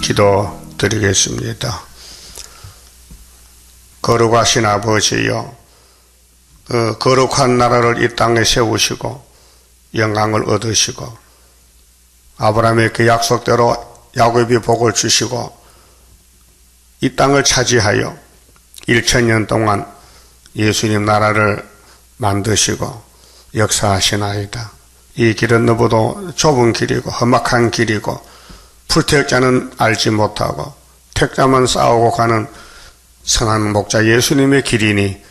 기도 드리겠습니다. 거룩하신 아버지여, 거룩한 나라를 이 땅에 세우시고 영광을 얻으시고 아브라함의 그 약속대로 야곱이 복을 주시고 이 땅을 차지하여 1000년 동안 예수님 나라를 만드시고 역사하시나이다. 이 길은 너무도 좁은 길이고 험악한 길이고 풀택자는 알지 못하고 택자만 싸우고 가는 선한 목자 예수님의 길이니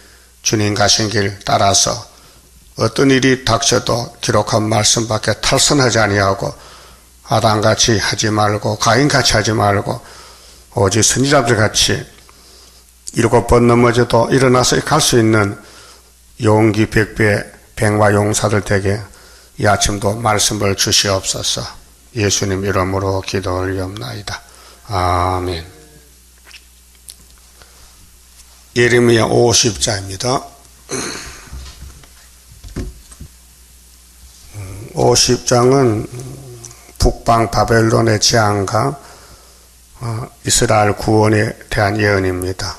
주님 가신 길 따라서 어떤 일이 닥쳐도 기록한 말씀밖에 탈선하지 아니하고 아담같이 하지 말고 가인같이 하지 말고 오직 선지자들같이 7번 넘어져도 일어나서 갈 수 있는 용기 100배 백마 용사들 되게 이 아침도 말씀을 주시옵소서. 예수님 이름으로 기도 올리옵나이다. 아멘. 예레미야 50장입니다. 50장은 북방 바벨론의 재앙과 이스라엘 구원에 대한 예언입니다.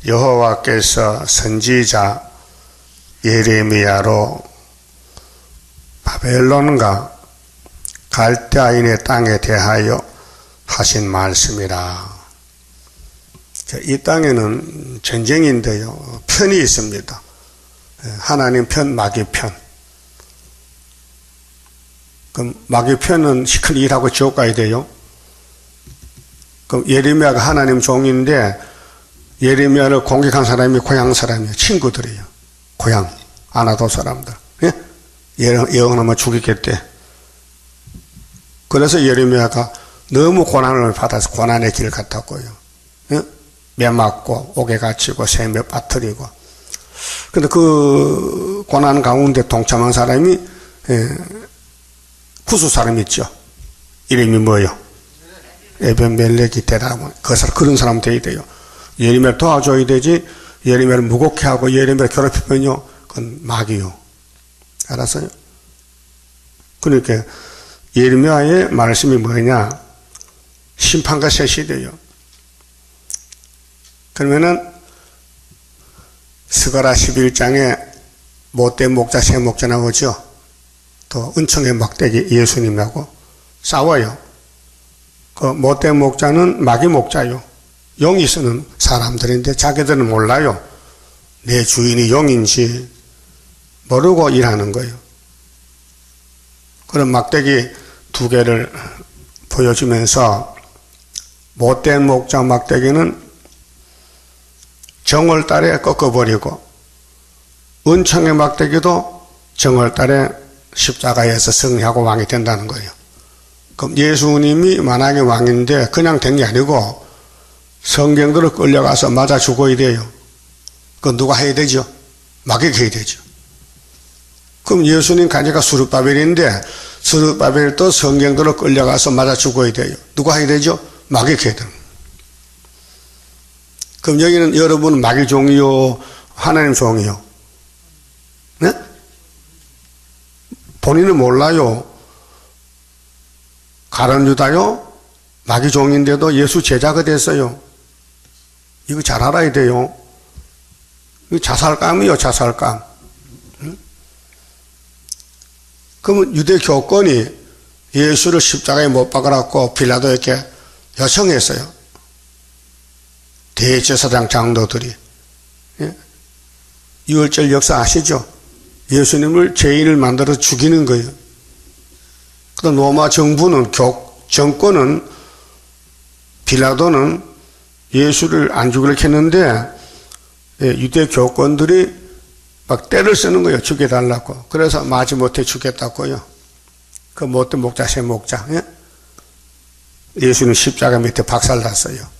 여호와께서 선지자 예레미야로 바벨론과 갈대아인의 땅에 대하여 하신 말씀이라. 이 땅에는 전쟁인데요, 편이 있습니다. 하나님 편, 마귀 편. 그럼 마귀 편은 시큰 일하고 지옥 가야 돼요. 그럼 예레미야가 하나님 종인데 예레미야를 공격한 사람이 고향 사람이에요. 친구들이에요. 고향 아나도 사람들. 예언하면 죽이겠대. 그래서 예레미야가 너무 고난을 받아서 고난의 길을 갔다고요. 매 맞고 옥에 갇히고 샘에 빠뜨리고. 근데 그 고난 가운데 동참한 사람이 구수 사람이 있죠. 이름이 뭐예요? 에벤멜렉이 대답하면 그런 사람 돼야 돼요. 예레미야를 도와줘야 되지. 예레미야를 무겁게 하고 예레미야를 괴롭히면요, 그건 마귀요. 알았어요? 그러니까 예레미야의 말씀이 뭐냐? 심판과 새 시대요. 그러면은 스가랴 11장에 못된 목자 새 목자 나오죠. 또 은총의 막대기 예수님하고 싸워요. 그 못된 목자는 마귀 목자요. 용이 쓰는 사람들인데 자기들은 몰라요. 내 주인이 용인지 모르고 일하는 거예요. 그런 막대기 2개를 보여주면서 못된 목자 막대기는 정월달에 꺾어버리고 은총의 막대기도 정월달에 십자가에서 승리하고 왕이 된다는 거예요. 그럼 예수님이 만약에 왕인데 그냥 된 게 아니고 성경들을 끌려가서 맞아 죽어야 돼요. 그건 누가 해야 되죠? 마귀가 해야 되죠. 그럼 예수님 가니까 스룹바벨인데 스룹바벨도 성경들을 끌려가서 맞아 죽어야 돼요. 누가 해야 되죠? 마귀가 해야 돼요. 그럼 여기는 여러분은 마귀 종이요, 하나님 종이요? 네? 본인은 몰라요. 가룟 유다요? 마귀 종인데도 예수 제자가 됐어요. 이거 잘 알아야 돼요. 이거 자살감이요, 자살감. 응? 그러면 유대 교권이 예수를 십자가에 못 박아놨고 빌라도에게 요청했어요. 대제사장 장로들이. 유월절 역사 아시죠? 예수님을 죄인을 만들어 죽이는 거예요. 그 로마 정부는, 정권은, 빌라도는 예수를 안 죽이려고 했는데 유대 교권들이 막 때를 쓰는 거예요. 죽여달라고. 그래서 마지못해 죽였다고요. 그 못된 목자, 새 목자. 예수는 십자가 밑에 박살났어요.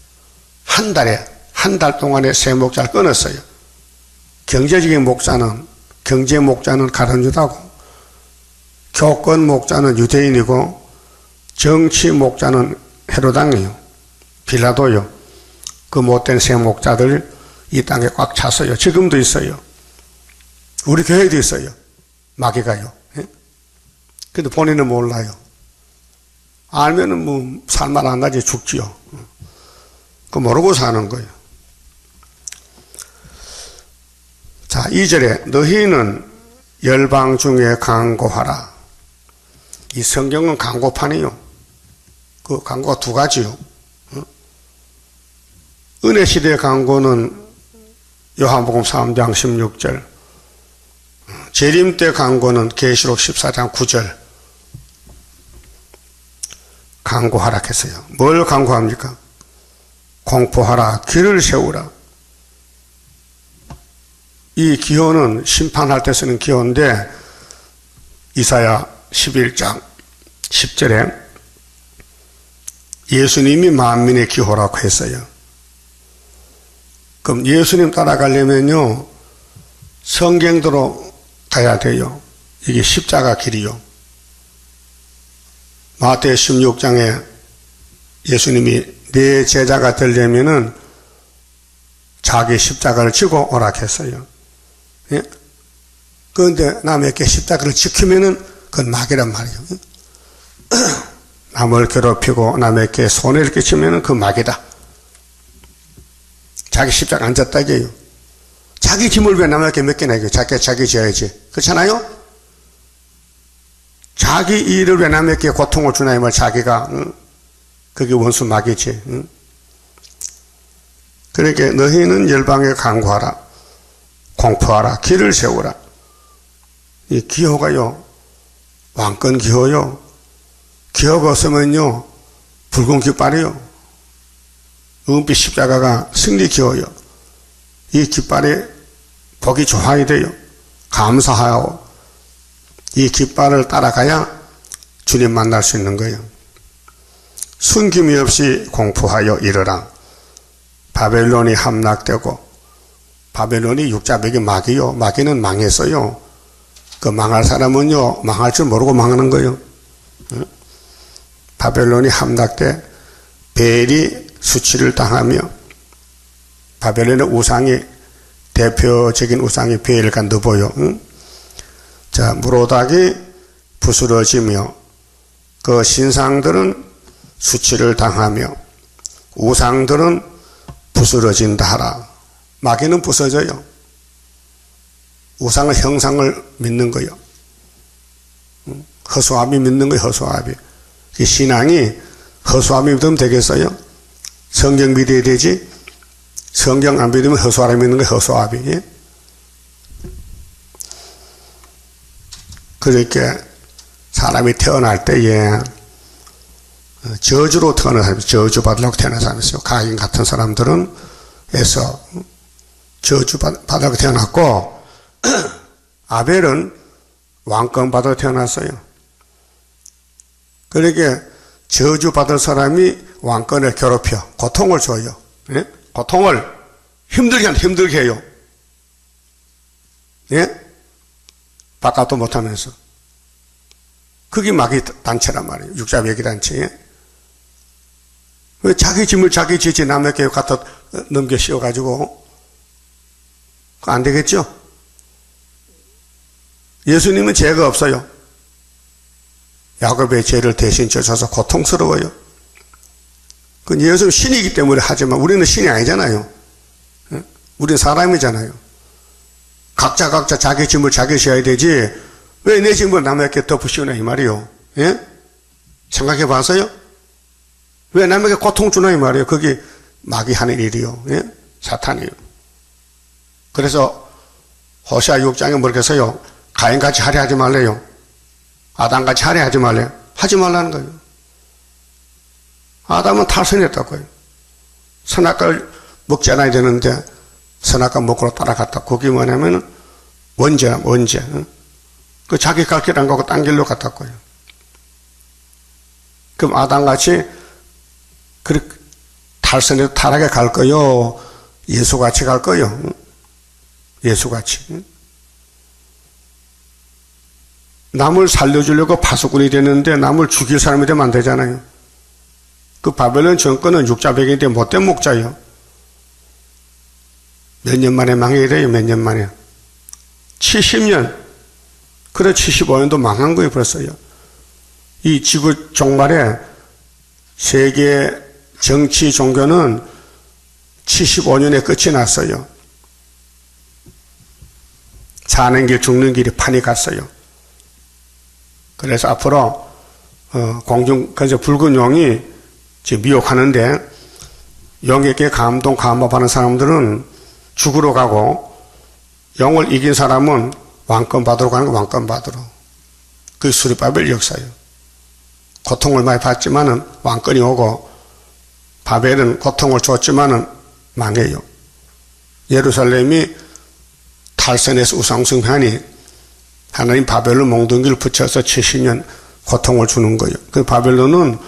한 달 동안에 새 목자를 끊었어요. 경제적인 목자는, 경제 목자는 가룟 유다고, 교권 목자는 유대인이고, 정치 목자는 헤로당이요. 빌라도요. 그 못된 새 목자들 이 땅에 꽉 찼어요. 지금도 있어요. 우리 교회도 있어요. 마귀가요. 근데 본인은 몰라요. 알면은 뭐 살만 안 나지 죽지요. 그 모르고 사는 거예요. 자, 2절에 너희는 열방 중에 강고하라. 이 성경은 강고판이요. 그 강고가 두 가지요. 은혜 시대의 강고는 요한복음 3장 16절, 재림 때 강고는 계시록 14장 9절. 강고하라 했어요. 뭘 강고합니까? 공포하라, 길을 세우라. 이 기호는 심판할 때 쓰는 기호인데 이사야 11장 10절에 예수님이 만민의 기호라고 했어요. 그럼 예수님 따라가려면요 성경대로 가야 돼요. 이게 십자가 길이요. 마태 16장에 예수님이 내 제자가 되려면은 자기 십자가를 지고 오라 했어요. 예? 그런데 남에게 십자가를 지키면은 그건 막이란 말이에요. 남을 괴롭히고 남에게 손해를 끼치면은 그 막이다. 자기 십자가 안 졌다 이게요. 자기 짐을 왜 남에게 맡기나 이게요. 자기 져야지. 그렇잖아요? 자기 일을 왜 남에게 고통을 주나 이 말. 자기가 그게 원수 막이지. 그러니까 너희는 열방에 강구하라, 공포하라, 길을 세우라. 이 기호가요 왕권 기호요. 기호가 없으면요 붉은 깃발이요. 은빛 십자가가 승리 기호요. 이 깃발에 복이 좋아야 돼요. 감사하고 이 깃발을 따라가야 주님 만날 수 있는 거예요. 숨김이 없이 공포하여 이르라. 바벨론이 함락되고, 바벨론이 육자백이 마귀요. 마귀는 망했어요. 그 망할 사람은요 망할 줄 모르고 망하는 거예요. 바벨론이 함락돼 벨이 수치를 당하며, 바벨론의 우상이 대표적인 우상이 벨과 느보요. 자, 무로닥이 부스러지며 그 신상들은 수치를 당하며 우상들은 부스러진다 하라. 마귀는 부서져요. 우상의 형상을 믿는 거요. 허수아비 믿는 거예요. 허수아비. 이 신앙이 허수아비 믿으면 되겠어요? 성경 믿어야 되지. 성경 안 믿으면 허수아비 믿는 거예요. 허수아비. 예? 그렇게 사람이 태어날 때에 저주로 태어난 사람이, 저주받으려고 태어난 사람이 있어요. 가인 같은 사람들은 에서 저주받으려고 태어났고, 아벨은 왕권 받아 태어났어요. 그러니까 저주받을 사람이 왕권을 괴롭혀 고통을 줘요. 예? 고통을 힘들게 해요. 예? 바깥도 못하면서. 그게 마귀 단체란 말이에요. 육자배기 단체. 예? 왜 자기 짐을 자기 지지 남에게 갖다 넘겨 씌워가지고. 그거 안 되겠죠? 예수님은 죄가 없어요. 야곱의 죄를 대신 져서 고통스러워요. 그건 예수는 신이기 때문에 하지만 우리는 신이 아니잖아요. 예? 우리는 사람이잖아요. 각자 자기 짐을 자기 져야 되지 왜 내 짐을 남에게 덮으시오나 이 말이요. 예? 생각해 봤어요? 왜 남에게 고통 주나 이 말이에요. 그게 마귀 하는 일이요. 예? 사탄이요. 그래서 호세아 6장에 뭐렇게 써요? 가인같이 하려 하지 말래요. 아담같이 하려 하지 말래요. 하지 말라는 거예요. 아담은 탈선했다고요. 선악과를 먹지 않아야 되는데 선악과 먹으러 따라갔다. 그게 뭐냐면은 원죄. 그 자기 갈 길 안 가고 딴 길로 갔다고요. 그럼 아담같이 그렇게 탈선해서 타락에 갈 거요? 예수같이 갈 거요? 예수같이. 남을 살려주려고 파수꾼이 되는데 남을 죽일 사람이 되면 안 되잖아요. 그 바벨론 정권은 육자백인데 못된 목자예요. 몇 년 만에 망해야 돼요. 몇 년 만에. 70년. 그래 75년도 망한 거예요. 벌써요. 이 지구 종말에 세계 정치 종교는 75년에 끝이 났어요. 사는 길 죽는 길이 판이 갔어요. 그래서 앞으로 그래서 붉은 용이 지금 미혹하는데, 용에게 감동 감업하는 사람들은 죽으러 가고, 용을 이긴 사람은 왕권 받으러 가는 거, 왕권 받으러. 그게 수리바벨 역사예요. 고통을 많이 받지만은 왕권이 오고, 바벨은 고통을 줬지만은 망해요. 예루살렘이 탈선해서 우상숭배하니 하나님 바벨론 몽둥이를 붙여서 70년 고통을 주는 거예요. 그 바벨론은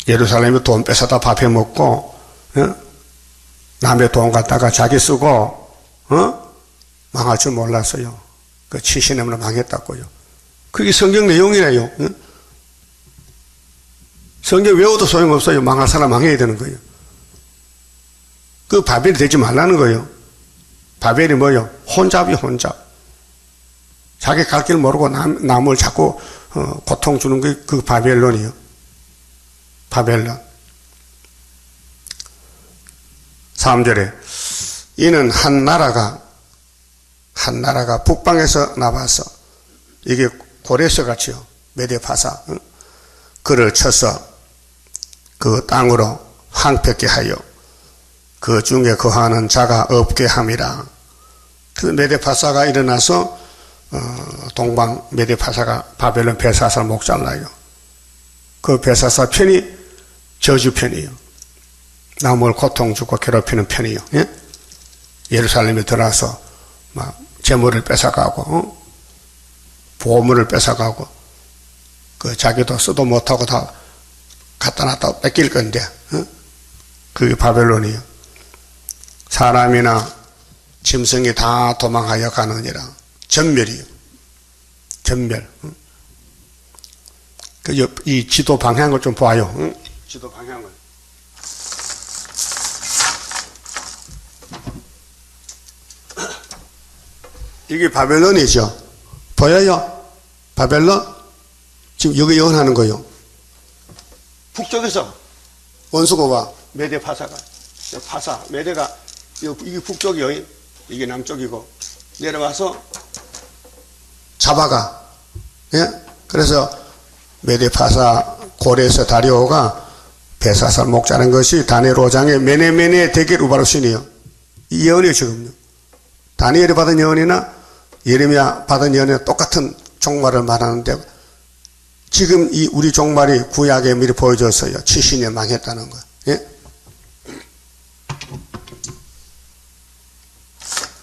예루살렘에 돈 뺏어다 밥 해먹고, 남의 돈 갖다가 자기 쓰고, 망할 줄 몰랐어요. 그 70년으로 망했다고요. 그게 성경 내용이래요. 성경 외워도 소용없어요. 망할 사람 망해야 되는 거예요. 그 바벨이 되지 말라는 거예요. 바벨이 뭐예요? 혼잡이 혼잡. 자기 갈 길 모르고 남을 자꾸 고통 주는 게 그 바벨론이에요. 바벨론. 3절에 이는 한 나라가 북방에서 나와서, 이게 고레스 같이요. 메데파사. 그를 쳐서 그 땅으로 항벽게 하여 그 중에 거하는 자가 없게 함이라. 그래서 메데파사가 일어나서 동방 메데파사가 바벨론 벨사살 목잘라요. 그 벨사살 편이 저주 편이에요. 남을 고통 주고 괴롭히는 편이에요. 예? 예루살렘에 들어와서 막 재물을 뺏어가고, 보물을 뺏어가고, 그 자기도 쓰도 못하고 다 갖다 놨다 뺏길 건데, 그게 바벨론이에요. 사람이나 짐승이 다 도망하여 가느니라. 전멸이에요. 전멸. 이 지도 방향을 좀 봐요. 지도 방향을. 이게 바벨론이죠. 보여요? 바벨론? 지금 여기 연하는 거예요. 북쪽에서 원수가 와. 메데 파사가. 파사. 메데가, 이게 북쪽이요. 이게 남쪽이고. 내려와서 잡아가. 예? 그래서 메데 파사 고레스 다리오가 베사살 목자는 것이 다니엘 5장의 메네메네 데겔 우바르신이요. 이 예언이에요, 지금요. 다니엘이 받은 예언이나 예레미야 받은 예언이나 똑같은 종말을 말하는데, 지금 이 우리 종말이 구약에 미리 보여줬어요. 70년 망했다는 거. 예?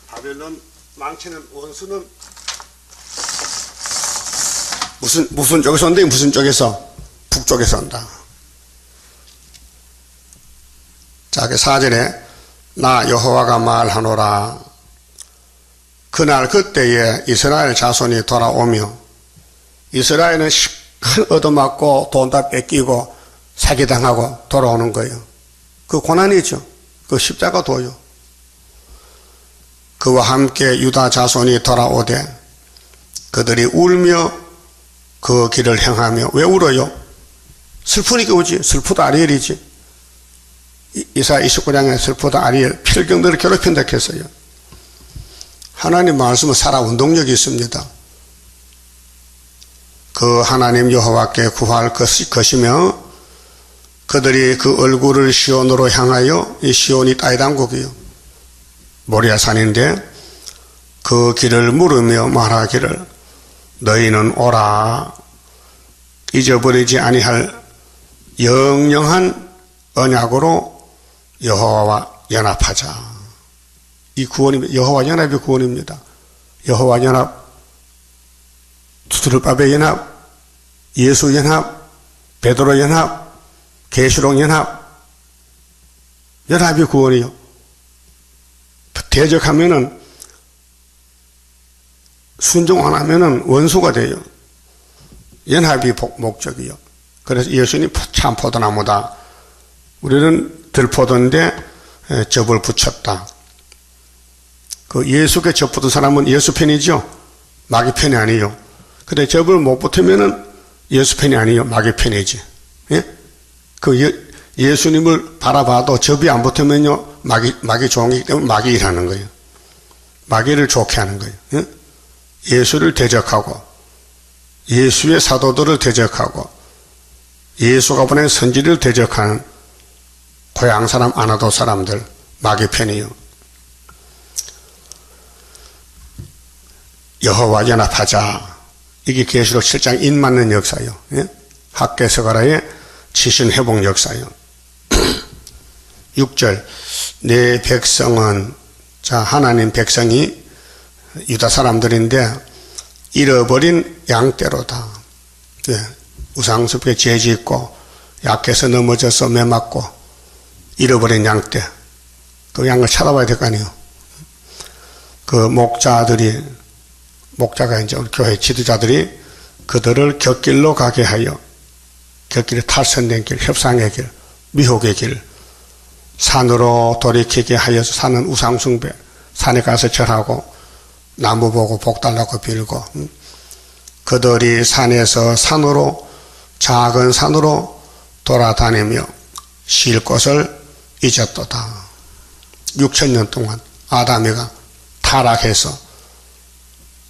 바벨론 망치는 원수는 무슨 쪽에서 온대? 무슨 쪽에서? 북쪽에서 온다. 자, 그 4절에 나 여호와가 말하노라. 그날 그때에 이스라엘 자손이 돌아오며, 이스라엘은 큰 얻어맞고 돈 다 뺏기고 사기당하고 돌아오는 거예요. 그 고난이죠. 그 십자가 도요. 그와 함께 유다 자손이 돌아오되 그들이 울며 그 길을 행하며. 왜 울어요? 슬프니까 오지. 슬프다 아리엘이지. 이사야 29장에 슬프다 아리엘, 필경들을 괴롭힌다 했어요. 하나님 말씀은 살아 운동력이 있습니다. 그 하나님 여호와께 구할 것이며, 그들이 그 얼굴을 시온으로 향하여, 이 시온이 따이당국이요, 모리아산인데, 그 길을 물으며 말하기를 너희는 오라. 잊어버리지 아니할 영영한 언약으로 여호와와 연합하자. 이 구원입니다. 여호와 연합이 구원입니다. 여호와 연합, 두드르바벨 연합, 예수 연합, 베드로 연합, 계시록 연합. 연합이 구원이요. 대적하면은, 순종 안 하면은 원수가 돼요. 연합이 목적이요. 그래서 예수님 참 포도나무다. 우리는 들포도인데 접을 붙였다. 그 예수께 접 붙은 사람은 예수 편이죠. 마귀 편이 아니에요. 근데 접을 못 붙으면은 예수 편이 아니에요. 마귀 편이지. 예? 예수님을 바라봐도 접이 안 붙으면요, 마귀 종이기 때문에 마귀 일하는 거예요. 마귀를 좋게 하는 거예요. 예수를 대적하고, 예수의 사도들을 대적하고, 예수가 보낸 선지를 대적하는 고향 사람, 아나도 사람들, 마귀 편이요. 여호와 연합하자. 이게 계시록 7장 인 맞는 역사요. 학개서가라의 지신 회복 역사요. 6절 내 백성은, 자, 하나님 백성이 유다 사람들인데 잃어버린 양떼로다. 우상숭배에 죄짓고 약해서 넘어져서 매맞고 잃어버린 양떼. 그 양을 찾아봐야 될 거 아니에요. 그 목자가 이제 우리 교회 지도자들이 그들을 곁길로 가게 하여, 곁길에 탈선된 길, 협상의 길, 미혹의 길, 산으로 돌이키게 하여서 사는 우상숭배, 산에 가서 절하고 나무 보고 복 달라고 빌고, 그들이 산에서 산으로, 작은 산으로 돌아다니며 쉴 곳을 잊었도다. 6,000년 동안 아담이가 타락해서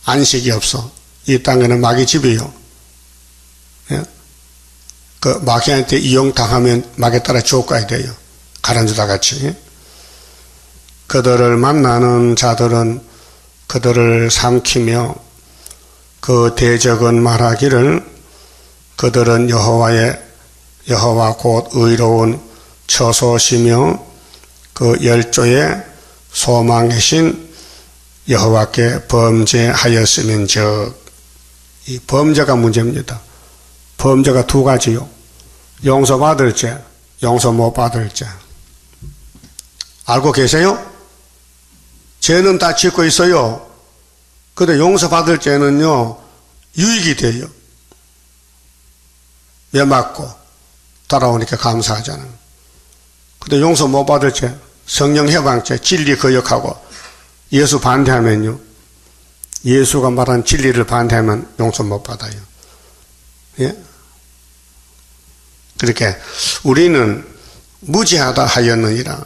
안식이 없어. 이 땅에는 마귀 집이요. 그 마귀한테 이용당하면 마귀 따라 지옥 가야 돼요. 가란주다 같이. 그들을 만나는 자들은 그들을 삼키며 그 대적은 말하기를 그들은 여호와 곧 의로운 처소시며 그 열조의 소망이신 여호와께 범죄하였으면즉. 이 범죄가 문제입니다. 범죄가 두 가지요. 용서받을 죄, 용서 못 받을 죄. 알고 계세요? 죄는 다 짓고 있어요. 근데 용서받을 죄는요, 유익이 돼요. 왜 맞고 따라오니까 감사하잖아요. 근데 용서 못 받을 죄, 성령 해방죄, 진리 거역하고 예수 반대하면요, 예수가 말한 진리를 반대하면 용서 못 받아요. 예? 그렇게 우리는 무지하다 하였느니라.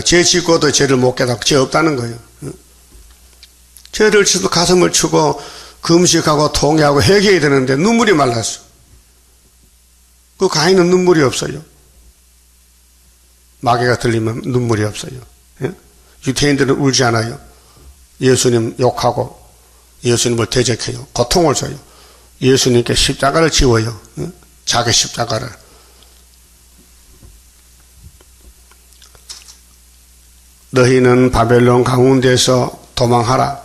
죄 짓고도 죄를 못 깨닫고 죄 없다는 거예요. 죄를 지도 가슴을 치고 금식하고 통회하고 회개해야 되는데 눈물이 말랐어. 그 가인은 눈물이 없어요. 마귀가 들리면 눈물이 없어요. 예? 유태인들은 울지 않아요. 예수님 욕하고 예수님을 대적해요. 고통을 줘요. 예수님께 십자가를 지워요. 예? 자기 십자가를. 너희는 바벨론 가운데서 도망하라.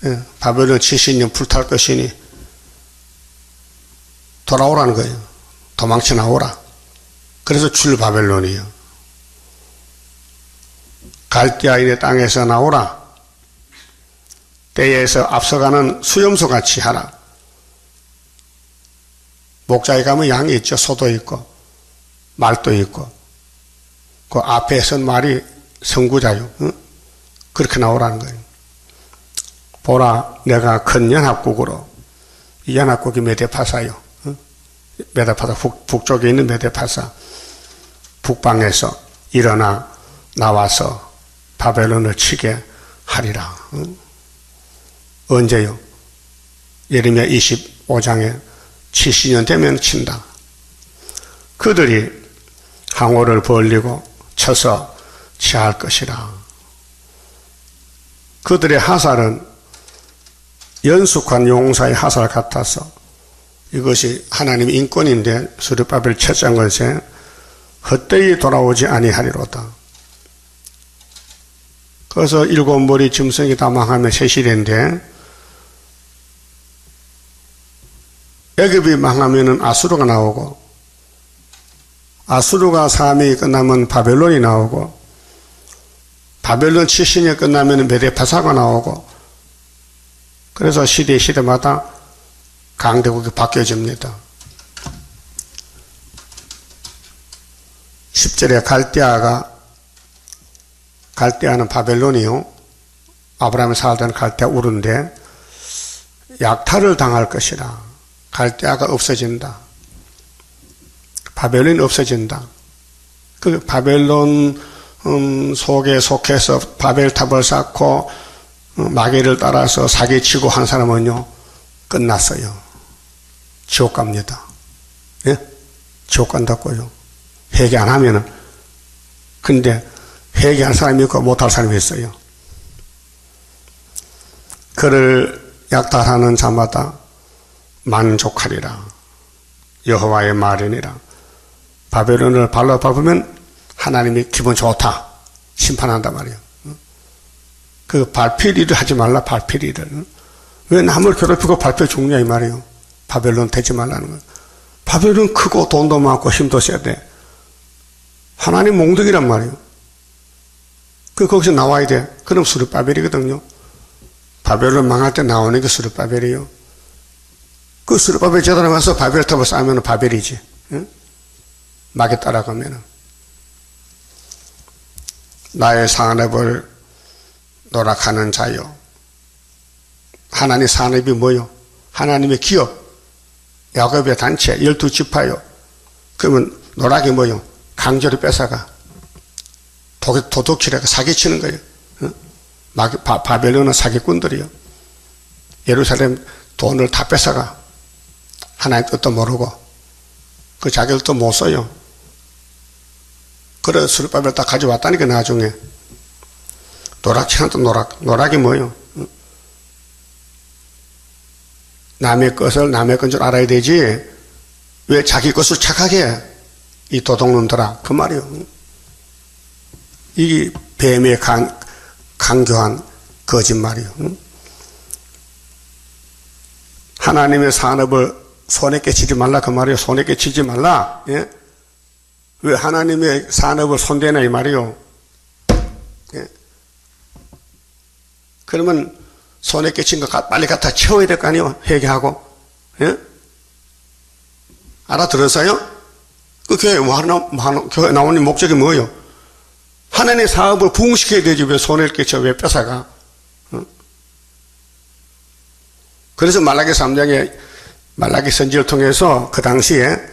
예, 바벨론 70년 불탈 것이니 돌아오라는 거예요. 도망쳐 나오라. 그래서 출 바벨론이에요. 갈대아인의 땅에서 나오라. 때에서 앞서가는 수염소 같이 하라. 목자에 가면 양이 있죠. 소도 있고 말도 있고 그 앞에 선 말이 선구자요. 응? 그렇게 나오라는 거예요. 보라, 내가 큰 연합국으로, 이 연합국이 메데파사요. 응? 메데파사, 북쪽에 있는 메데파사, 북방에서 일어나 나와서 바벨론을 치게 하리라. 응? 언제요? 예레미야 25장에 70년 되면 친다. 그들이 항오를 벌리고 쳐서 취할 것이라. 그들의 하살은 연숙한 용사의 하살 같아서 이것이 하나님의 인권인데 스룹바벨 첫장 것에 헛되이 돌아오지 아니하리로다. 그래서 일곱 머리 짐승이 다 망하면 새 시대인데 애굽이 망하면은 아수르가 나오고 아수르가 사명이 끝나면 바벨론이 나오고 바벨론 70년 끝나면 메데파사가 나오고 그래서 시대마다 강대국이 바뀌어집니다. 10절에 갈대아는 바벨론이요. 아브라함이 살던 갈대아 우르인데 약탈을 당할 것이라. 갈대아가 없어진다. 바벨론이 없어진다. 그 바벨론 속에 속해서 바벨탑을 쌓고 마귀를 따라서 사기치고 한 사람은요 끝났어요. 지옥 갑니다. 예? 지옥 간다고요. 회개 안 하면은. 근데 회개할 사람이 있고 못할 사람이 있어요. 그를 약탈하는 자마다 만족하리라. 여호와의 말이니라. 바벨론을 발로 밟으면 하나님이 기분 좋다. 심판한단 말이에요. 그 발필이를 하지 말라. 발필이를. 왜 남을 괴롭히고 발표 죽냐 이 말이에요. 바벨론 되지 말라는 거예요. 바벨론 크고 돈도 많고 힘도 세야 돼. 하나님 몽둥이란 말이에요. 거기서 나와야 돼. 그럼 스룹바벨이거든요. 바벨론 망할 때 나오는 게 스룹바벨이에요. 그 스룹바벨 제대로 가서 바벨탑을 쌓으면 바벨이지. 응? 막에 따라가면은. 나의 산업을 노락하는 자요. 하나님의 산업이 뭐요? 하나님의 기업, 야곱의 단체, 12지파요. 그러면 노락이 뭐요? 강제로 뺏어가. 도둑질하고 사기치는 거예요. 응? 바벨론은 사기꾼들이요. 예루살렘 돈을 다 뺏어가. 하나님 뜻도 모르고. 그 자기들도 못 써요. 그래, 스룹바벨 딱 가져왔다니까, 나중에. 노락치한테 노락이 뭐예요? 응? 남의 것을 남의 건 줄 알아야 되지. 왜 자기 것을 착하게 해? 이 도둑놈들아. 그 말이요. 이게 뱀의 강교한 거짓말이요. 응? 하나님의 산업을 손에 깨치지 말라 그 말이요. 손에 깨치지 말라. 예? 왜 하나님의 산업을 손대나 이 말이요. 예? 그러면 손에 깨친 거 빨리 갖다 채워야 될 거 아니에요. 회개하고. 예? 알아들었어요? 그 교회 교회 나오는 목적이 뭐예요? 하나님의 사업을 부흥시켜야 되지. 왜 손을 깨쳐? 왜 뺏어가? 어? 그래서 말라기 3장에 말라기 선지를 통해서 그 당시에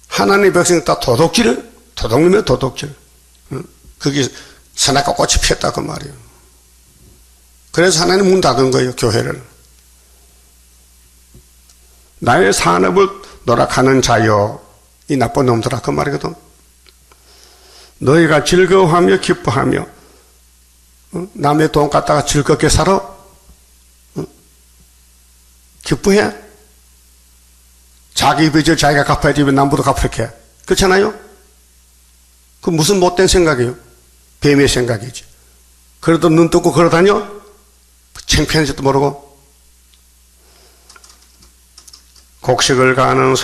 하나님의 백성 다 도둑놈의 도둑질. 어? 거기 선악과 꽃이 피었다 그 말이에요. 그래서 하나님 문 닫은 거예요. 교회를. 나의 산업을 노락하는 자여 이 나쁜 놈들아 그 말이거든. 너희가 즐거워하며 기뻐하며 남의 돈 갖다가 즐겁게 살아? 기뻐해? 자기 빚을 자기가 갚아야지 왜 남보다 갚으렇게 해? 그렇잖아요? 그 무슨 못된 생각이에요? 뱀의 생각이지. 그래도 눈 뜨고 걸어다녀? 창피한지도 모르고. 곡식을 가는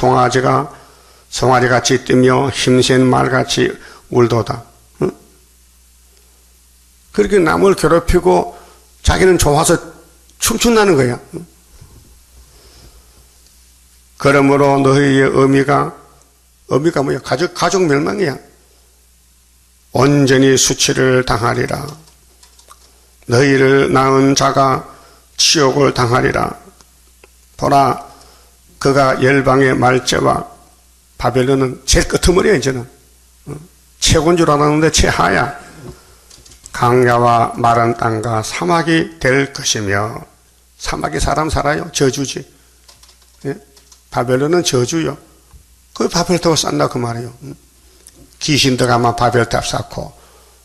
송아지같이 뛰며 힘센 말같이 울도다. 응? 그렇게 남을 괴롭히고 자기는 좋아서 춤춘다는 거야. 응? 그러므로 너희의 의미가 뭐야? 가족 멸망이야. 온전히 수치를 당하리라. 너희를 낳은 자가 치욕을 당하리라. 보라, 그가 열방의 말제와 바벨론은 제일 끄트머리야 이제는. 최고인 줄 알았는데 최하야. 강야와 마른 땅과 사막이 될 것이며. 사막이 사람 살아요? 저주지. 예? 바벨론은 저주요. 그 바벨탑을 쌓나 그 말이에요. 귀신들 아마 바벨탑 쌓고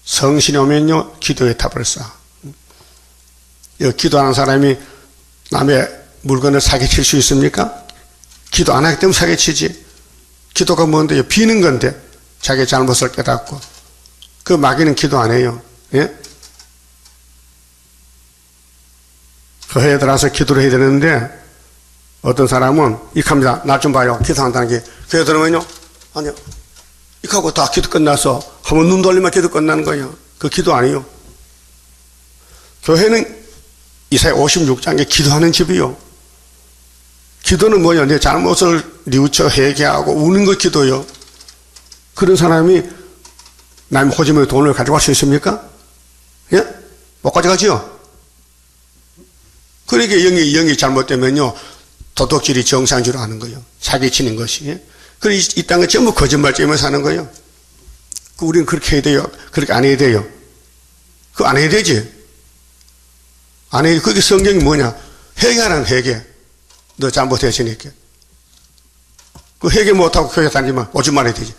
성신이 오면요 기도의 탑을 쌓아. 기도하는 사람이 남의 물건을 사기칠 수 있습니까? 기도 안 하기 때문에 사기치지. 기도가 뭔데요? 비는 건데 자기 잘못을 깨닫고. 그 마귀는 기도 안 해요. 예? 교회에 들어와서 기도를 해야 되는데 어떤 사람은 이합니다. 나 좀 봐요. 기도한다는 게. 교회 들어오면요. 아니요. 이하고 다 기도 끝나서 한번 눈 돌리면 기도 끝나는 거예요. 그 기도 아니에요. 교회는 이사야 56장에 기도하는 집이요. 기도는 뭐예요? 내 잘못을 뉘우쳐 회개하고 우는 거 기도요. 그런 사람이 남의 호주머니 돈을 가져갈 수 있습니까? 예? 못 가져가지요? 그러니까 영이 잘못되면요. 도둑질이 정상적으로 하는 거예요. 사기치는 것이. 그리고 이 땅은 전부 거짓말쟁이만 사는 거예요. 우리는 그렇게 해야 돼요. 그렇게 안 해야 돼요. 그거 안 해야 되지. 안 해야 돼. 그게 성경이 뭐냐? 회개하라는 회개. 너 잘못했으니까. 그 회개 못하고 교회 다니면 오지 말아야 되지.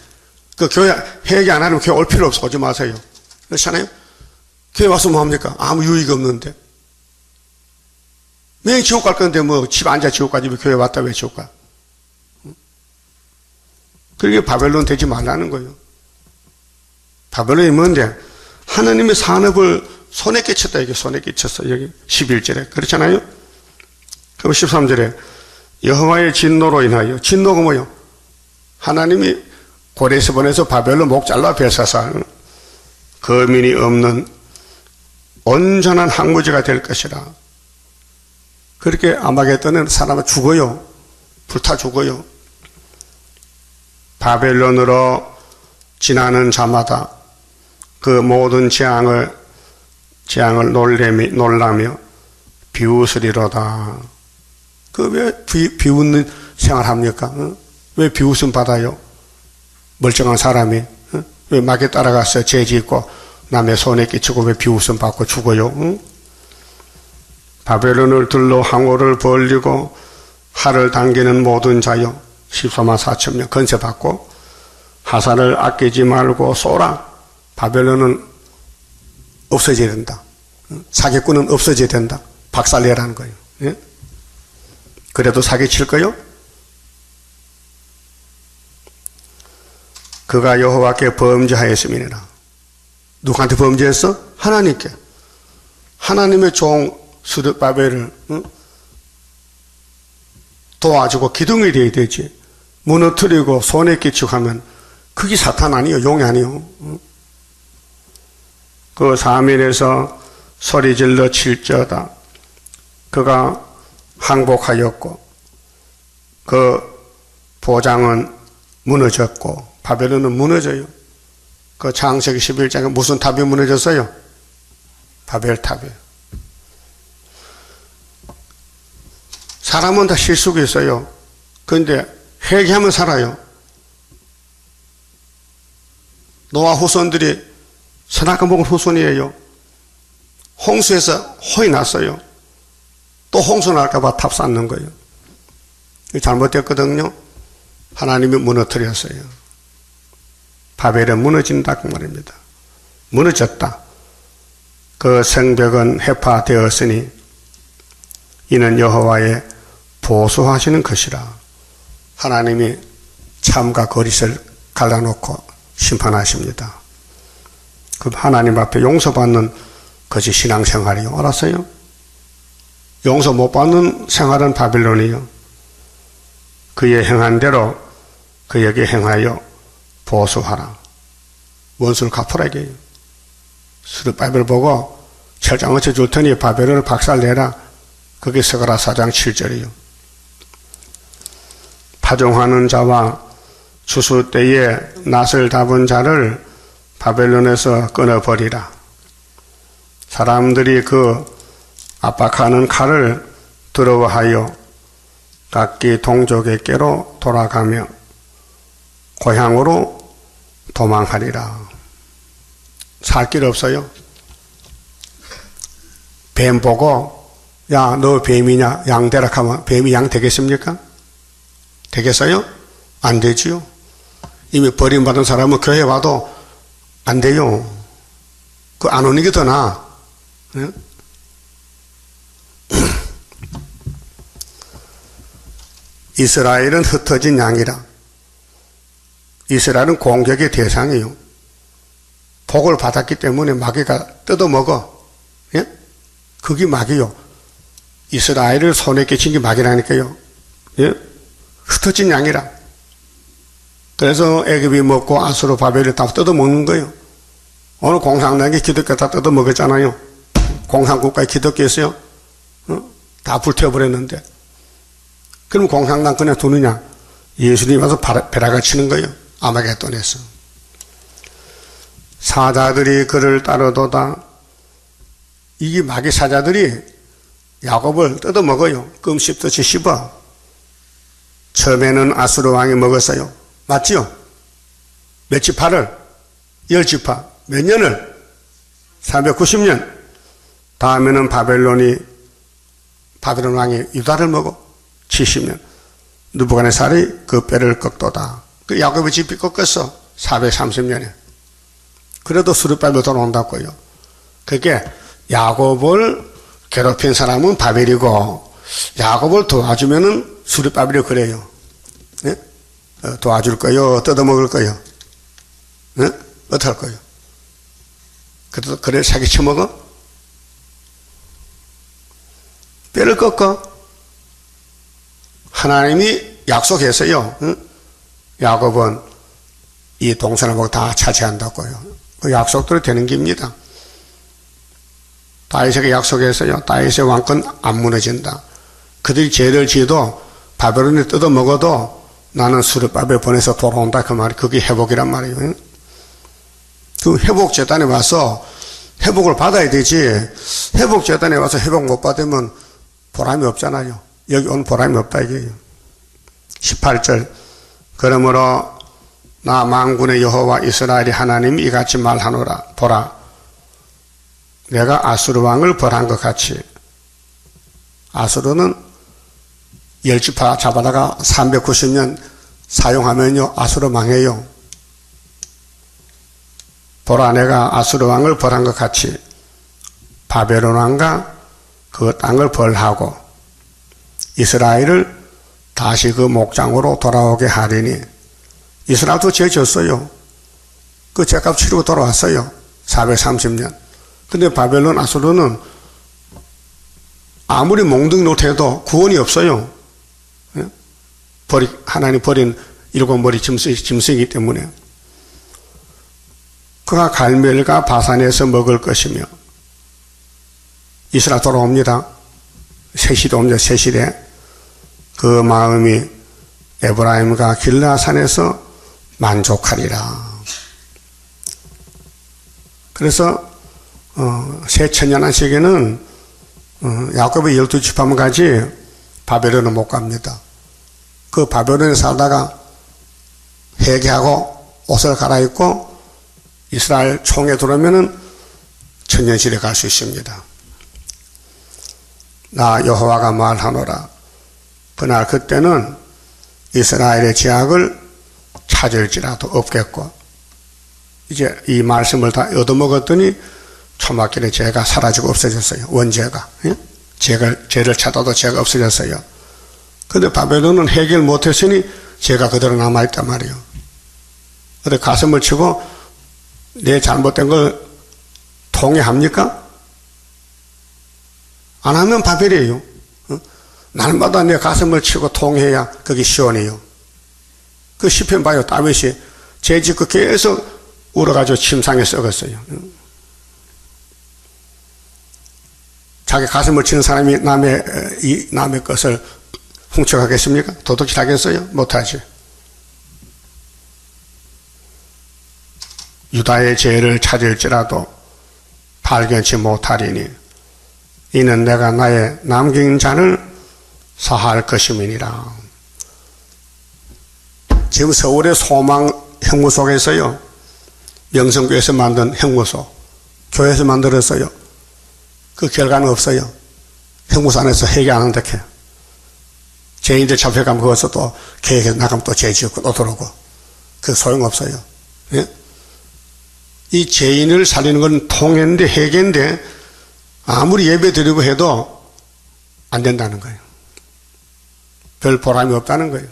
그 교회 회개 안 하면 교회 올 필요 없어. 오지 마세요. 그렇잖아요? 교회 와서 뭐 합니까? 아무 유익이 없는데. 매일 지옥 갈 건데 뭐 집 앉아 지옥 가지 왜 교회 왔다 왜 지옥 가? 그게 바벨론 되지 말라는 거예요. 바벨론이 뭔데? 하나님의 산업을 손에 끼쳤다. 이게 손에 끼쳤어. 여기 11절에. 그렇잖아요? 그럼 13절에 여호와의 진노로 인하여. 진노가 뭐요? 하나님이 고레에서 보내서 바벨론 목 잘라 벨사사. 거민이 없는 온전한 항무지가 될 것이라. 그렇게 아마겟돈은 사람은 죽어요. 불타 죽어요. 바벨론으로 지나는 자마다 그 모든 재앙을 놀라며 비웃으리로다. 그 왜 비웃는 생활합니까? 왜 비웃음 받아요? 멀쩡한 사람이 왜 막에 따라가서 죄 짓고 남의 손에 끼치고 왜 비웃음 받고 죽어요? 바벨론을 둘러 항오를 벌리고 할을 당기는 모든 자여 14만 4천 명 건세받고 하산을 아끼지 말고 쏘라. 바벨론은 없어져야 된다. 사기꾼은 없어져야 된다. 박살내라는 거예요. 예? 그래도 사기칠 거요? 그가 여호와께 범죄하였음이니라. 누구한테 범죄했어? 하나님께. 하나님의 종 스룹바벨을 도와주고 기둥이 되어야 되지. 무너뜨리고 손에 끼치고 하면 그게 사탄 아니요, 용이 아니요. 그 사면에서 소리질러 칠지어다. 그가 항복하였고 그 보장은 무너졌고 바벨론은 무너져요. 그 창세기 11장에 무슨 탑이 무너졌어요? 바벨탑이에요. 사람은 다 실수가 있어요. 그런데 회개하면 살아요. 노아 후손들이 선악과 먹은 후손이에요. 홍수에서 혼이 났어요. 또 홍수 날까봐 탑 쌓는 거예요. 잘못됐거든요. 하나님이 무너뜨렸어요. 바벨은 무너진다 그 말입니다. 무너졌다. 그 성벽은 해파되었으니 이는 여호와의 보수하시는 것이라. 하나님이 참과 거짓을 갈라놓고 심판하십니다. 그 하나님 앞에 용서받는 것이 신앙생활이요. 알았어요? 용서 못 받는 생활은 바빌론이요. 그의 행한 대로 그에게 행하여 보수하라. 원수를 갚으라 이게요. 스룹바벨 보고 철장 어쳐 줄 테니 바벨론을 박살내라. 그게 스가랴 4장 7절이요. 파종하는 자와 추수 때에 낫을 잡은 자를 바벨론에서 끊어버리라. 사람들이 그 압박하는 칼을 두려워하여 각기 동족에게로 돌아가며 고향으로 도망하리라. 살 길 없어요. 뱀 보고 야, 너 뱀이냐? 양 되라 하면 뱀이 양 되겠습니까? 되겠어요? 안 되지요. 이미 버림받은 사람은 교회 와도 안 돼요. 그 안 오는 게 더 나아. 네? 이스라엘은 흩어진 양이라. 이스라엘은 공격의 대상이에요. 복을 받았기 때문에 마귀가 뜯어먹어. 예? 그게 마귀요. 이스라엘을 손에 끼친 게 마귀라니까요. 예? 흩어진 양이라. 그래서 애굽이 먹고 아수르 바벨이 다 뜯어먹는 거예요. 오늘 공산당이 기독교 다 뜯어먹었잖아요. 공산국가에 기독교 있어요? 다 불태워버렸는데. 그럼 공산당 그냥 두느냐? 예수님이 와서 벼락을 치는 거예요. 아마겟돈에서. 사자들이 그를 따르도다. 이게 마귀 사자들이 야곱을 뜯어먹어요. 끔 씹듯이 씹어. 처음에는 아수르 왕이 먹었어요. 맞지요? 몇 지파를? 10지파. 몇 년을? 490년. 다음에는 바벨론 왕이 유다를 먹어. 70년. 느부갓네살이 그 뼈를 꺾도다. 그 야곱의 집이 꺾었어. 430년에. 그래도 수르바벨 돌아온다고요. 그게 야곱을 괴롭힌 사람은 바벨이고 야곱을 도와주면은 수르바벨이 그래요. 네? 도와줄 거요? 뜯어먹을 거요? 네? 어떻게 할 거요? 그래도 그래 사기쳐 먹어? 뼈를 꺾어? 하나님이 약속했어요. 응? 야곱은 이 동산을 보고 다 차지한다고요. 그 약속대로 되는 겁니다. 다윗에게 약속했어요. 다윗의 왕권 안 무너진다. 그들이 죄를 지어도 바벨론에 뜯어먹어도 나는 수르바벨 보내서 돌아온다. 그 말이 그게 회복이란 말이에요. 응? 그 회복재단에 와서 회복을 받아야 되지. 회복재단에 와서 회복 못 받으면 보람이 없잖아요. 여기 온 보람이 없다 이게요. 18절 그러므로 나 만군의 여호와 이스라엘의 하나님이 이같이 말하노라. 보라 내가 아수르 왕을 벌한 것 같이. 아수르는 10지파 잡아다가 390년 사용하면요 아수르 망해요. 보라 내가 아수르 왕을 벌한 것 같이 바벨론 왕과 그 땅을 벌하고 이스라엘을 다시 그 목장으로 돌아오게 하리니. 이스라엘도 죄 졌어요. 그 죄값 치르고 돌아왔어요. 430년. 근데 바벨론 아수르는 아무리 몽둥이 노태도 구원이 없어요. 하나님 버린 7머리 짐승이기 때문에. 그가 갈멜과 바산에서 먹을 것이며 이스라엘 돌아옵니다. 세시도 옵니다. 세시대. 그 마음이 에브라임과 길라산에서 만족하리라. 그래서 새 천년한 세계는 야곱의 12지파만 가지 바벨론은 못 갑니다. 그 바벨론에 살다가 회개하고 옷을 갈아입고 이스라엘 총에 들어오면은 천년시대 갈 수 있습니다. 나 여호와가 말하노라. 그날 그때는 이스라엘의 죄악을 찾을지라도 없겠고 이제 이 말씀을 다 얻어먹었더니 초막길에 죄가 사라지고 없어졌어요. 원죄가. 죄를 찾아도 죄가 없어졌어요. 근데 바벨론은 해결 못했으니 죄가 그대로 남아있단 말이에요. 근데 가슴을 치고 내 잘못된 걸 통회합니까? 안 하면 바벨이에요. 날마다 내 가슴을 치고 통회해야 그게 시원해요. 그 시편 봐요. 다윗이 죄 짓고 계속 울어가지고 침상에 썩었어요. 자기 가슴을 치는 사람이 남의 것을 훔쳐가겠습니까? 도둑질 하겠어요? 못하지. 유다의 죄를 찾을지라도 발견치 못하리니 이는 내가 나의 남긴 잔을 사할 것임이니라. 지금 서울의 소망 형무소에서요, 명성교회에서 만든 형무소, 교회에서 만들었어요. 그 결과는 없어요. 형무소 안에서 회개 안 한다 해. 죄인들 잡혀가면 그것을 또 계획해서 나가면 또 죄 지었고 또 들어오고. 그 소용없어요. 예? 이 죄인을 살리는 건 통회인데, 회개인데, 아무리 예배 드리고 해도 안 된다는 거예요. 별 보람이 없다는 거예요.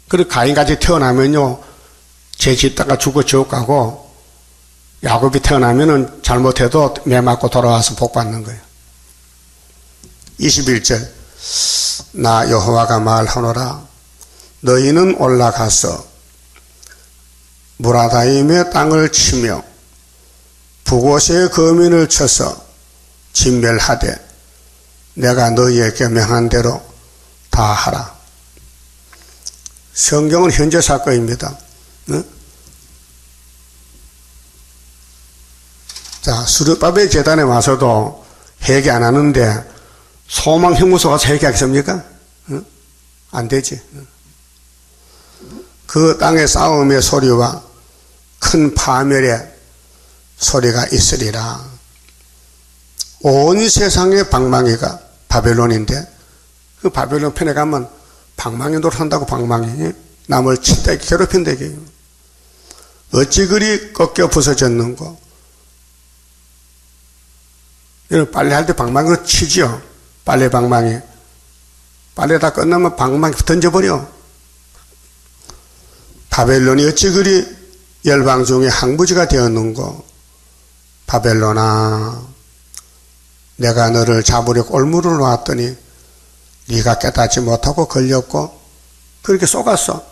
그리고 가인같이 태어나면요, 죄 짓다가 죽어 지옥 가고, 야곱이 태어나면은 잘못해도 매 맞고 돌아와서 복 받는 거예요. 21절. 나 여호와가 말하노라. 너희는 올라가서 무라다임의 땅을 치며 북옷의 거민을 쳐서 진멸하되 내가 너희에게 명한 대로 다 하라. 성경은 현재 사건입니다. 응? 자, 수르바벨 제단에 와서도 회개 안 하는데 소망 형무소 가서 회개하겠습니까? 응? 안 되지. 응? 그 땅의 싸움의 소리와 큰 파멸의 소리가 있으리라. 온 세상의 방망이가 바벨론인데 그 바벨론 편에 가면 방망이 노릇한다고. 방망이 남을 친다 괴롭힌다게요. 어찌 그리 꺾여 부서졌는고. 여러분 빨래할 때 방망이로 치지요. 빨래 방망이. 빨래 다 끝나면 방망이 던져버려. 바벨론이 어찌 그리 열방 중에 항부지가 되었는고. 바벨론아, 내가 너를 잡으려고 올무를 놓았더니 네가 깨닫지 못하고 걸렸고 그렇게 쏘갔어.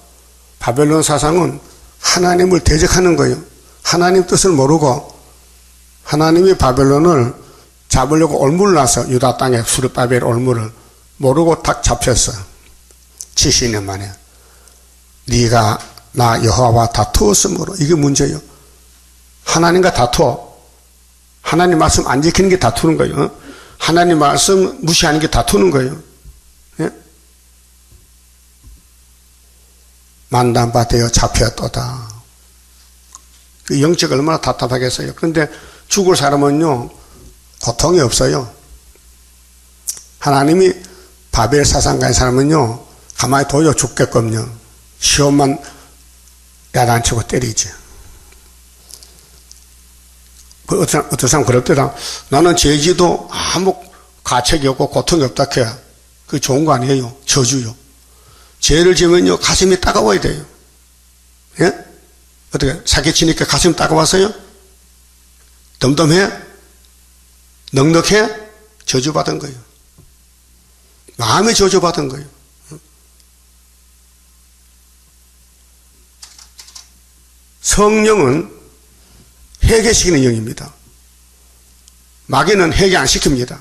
바벨론 사상은 하나님을 대적하는 거예요. 하나님 뜻을 모르고 하나님이 바벨론을 잡으려고 올무를 놨어. 유다 땅에 수르바벨 올무를 모르고 탁 잡혔어. 70년 만에. 네가 나 여호와와 다투었으므로. 이게 문제예요. 하나님과 다투어. 하나님 말씀 안 지키는 게 다투는 거예요. 하나님 말씀 무시하는 게 다투는 거예요. 예? 만단밭에여 잡혔도다. 그 영적 얼마나 답답하겠어요. 그런데 죽을 사람은요 고통이 없어요. 하나님이 바벨 사상가의 사람은요 가만히 둬요. 죽겠거든요. 시험만 야단치고 때리지. 어떤 사람 그럽더라. 나는 죄지도 아무 가책이 없고 고통이 없다 해야 그게 좋은 거 아니에요. 저주요. 죄를 지으면요 가슴이 따가워야 돼요. 예? 어떻게 사기치니까 가슴이 따가웠어요? 덤덤해? 넉넉해? 저주받은 거예요. 마음이 저주받은 거예요. 성령은 회개시키는 영입니다. 마귀는 회개 안 시킵니다.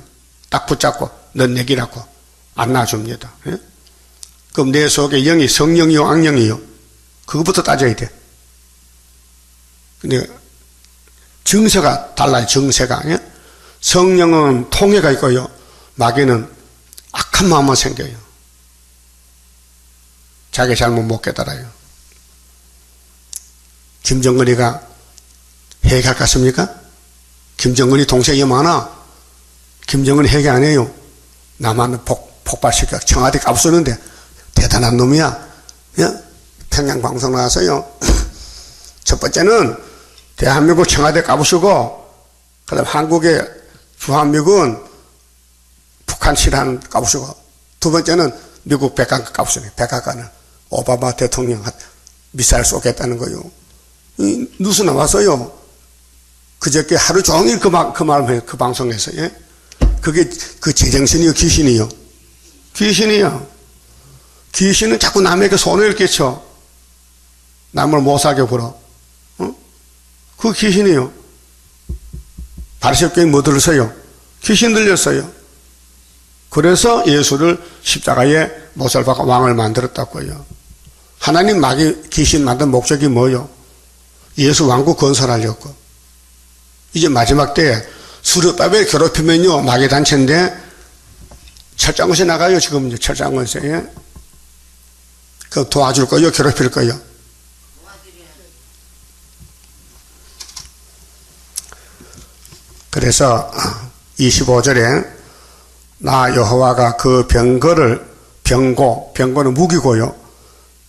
딱 붙잡고 넌 내 기라고 안 놔줍니다. 예? 그럼 내 속에 영이 성령이요 악령이요? 그것부터 따져야 돼. 근데 정세가 달라요. 정세가. 예? 성령은 통해가 있고요. 마귀는 악한 마음만 생겨요. 자기 잘못 못 깨달아요. 김정은이가 회개할 것 같습니까? 김정은이 동생이 많아. 김정은이 회개 안 해요. 남한은 폭발시켜 청와대 까부수는데 대단한 놈이야. 예? 평양방송 나와서요. 첫 번째는 대한민국 청와대 까부수고 그 다음 한국의 주한미군 북한 실한 까부수고 두 번째는 미국 백악관 까부수네. 백악관을 오바마 대통령 미사일 쏘겠다는 거요. 뉴스 나왔어요. 그저께 하루 종일 그 말을 해요. 그 방송에서. 예? 그게 그 제정신이요, 귀신이요? 귀신이요. 귀신은 자꾸 남에게 손해를 끼쳐. 남을 못 살게 굴어. 어? 그 귀신이요. 바리새교회 뭐 들었어요? 귀신 들렸어요. 그래서 예수를 십자가에 못을 박아 왕을 만들었다고요. 하나님 마귀 귀신 만든 목적이 뭐요? 예수 왕국 건설하려고. 이제 마지막 때에 수르바벨 괴롭히면요 마귀 단체인데 철장원세 나가요. 지금 철장원세. 그 도와줄 거요, 괴롭힐 거요? 그래서 25절에 나 여호와가 그 병거를 병고는 무기고요